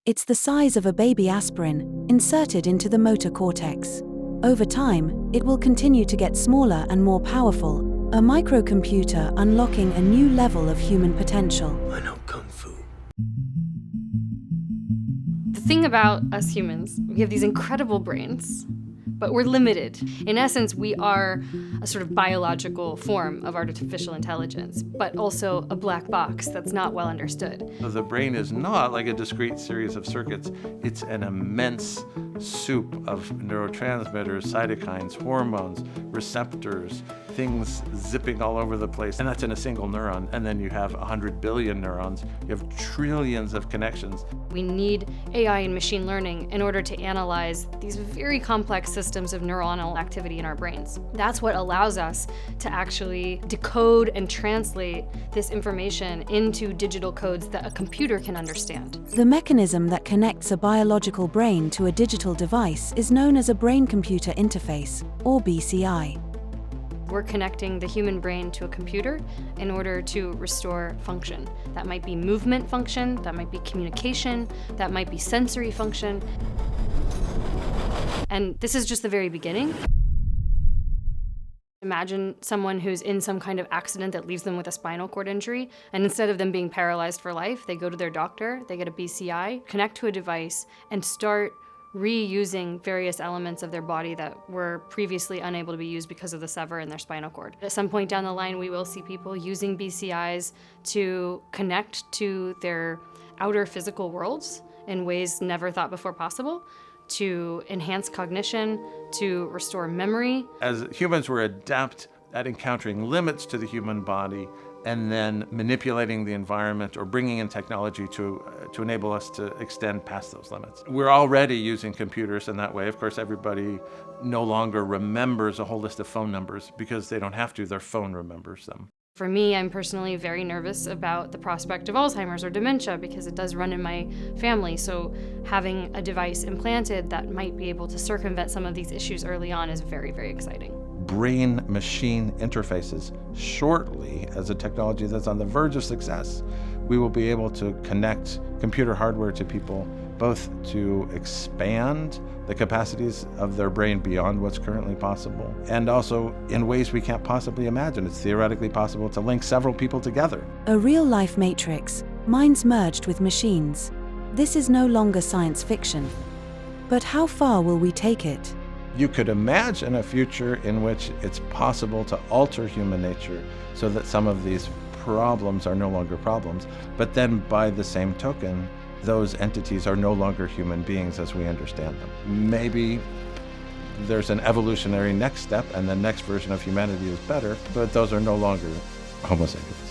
It's the size of a baby aspirin, inserted into the motor cortex. Over time, it will continue to get smaller and more powerful, a microcomputer unlocking a new level of human potential. I know Kung Fu. The thing about us humans, we have these incredible brains, but we're limited. In essence, we are a sort of biological form of artificial intelligence, but also a black box that's not well understood. The brain is not like a discrete series of circuits. It's an immense soup of neurotransmitters, cytokines, hormones, receptors, things zipping all over the place. And that's in a single neuron. And then you have 100 billion neurons. You have trillions of connections. We need AI and machine learning in order to analyze these very complex systems of neuronal activity in our brains. That's what allows us to actually decode and translate this information into digital codes that a computer can understand. The mechanism that connects a biological brain to a digital device is known as a brain-computer interface, or BCI. We're connecting the human brain to a computer in order to restore function. That might be movement function, that might be communication, that might be sensory function. And this is just the very beginning. Imagine someone who's in some kind of accident that leaves them with a spinal cord injury, and instead of them being paralyzed for life, they go to their doctor, they get a BCI, connect to a device, and start reusing various elements of their body that were previously unable to be used because of the sever in their spinal cord. At some point down the line, we will see people using BCIs to connect to their outer physical worlds in ways never thought before possible, to enhance cognition, to restore memory. As humans, we're adept at encountering limits to the human body and then manipulating the environment or bringing in technology to enable us to extend past those limits. We're already using computers in that way. Of course, everybody no longer remembers a whole list of phone numbers because they don't have to, their phone remembers them. For me, I'm personally very nervous about the prospect of Alzheimer's or dementia because it does run in my family. So having a device implanted that might be able to circumvent some of these issues early on is very, very exciting. Brain-machine interfaces. Shortly, as a technology that's on the verge of success, we will be able to connect computer hardware to people, both to expand the capacities of their brain beyond what's currently possible, and also in ways we can't possibly imagine. It's theoretically possible to link several people together. A real-life matrix, minds merged with machines. This is no longer science fiction. But how far will we take it? You could imagine a future in which it's possible to alter human nature so that some of these problems are no longer problems, but then by the same token, those entities are no longer human beings as we understand them. Maybe there's an evolutionary next step and the next version of humanity is better, but those are no longer Homo sapiens.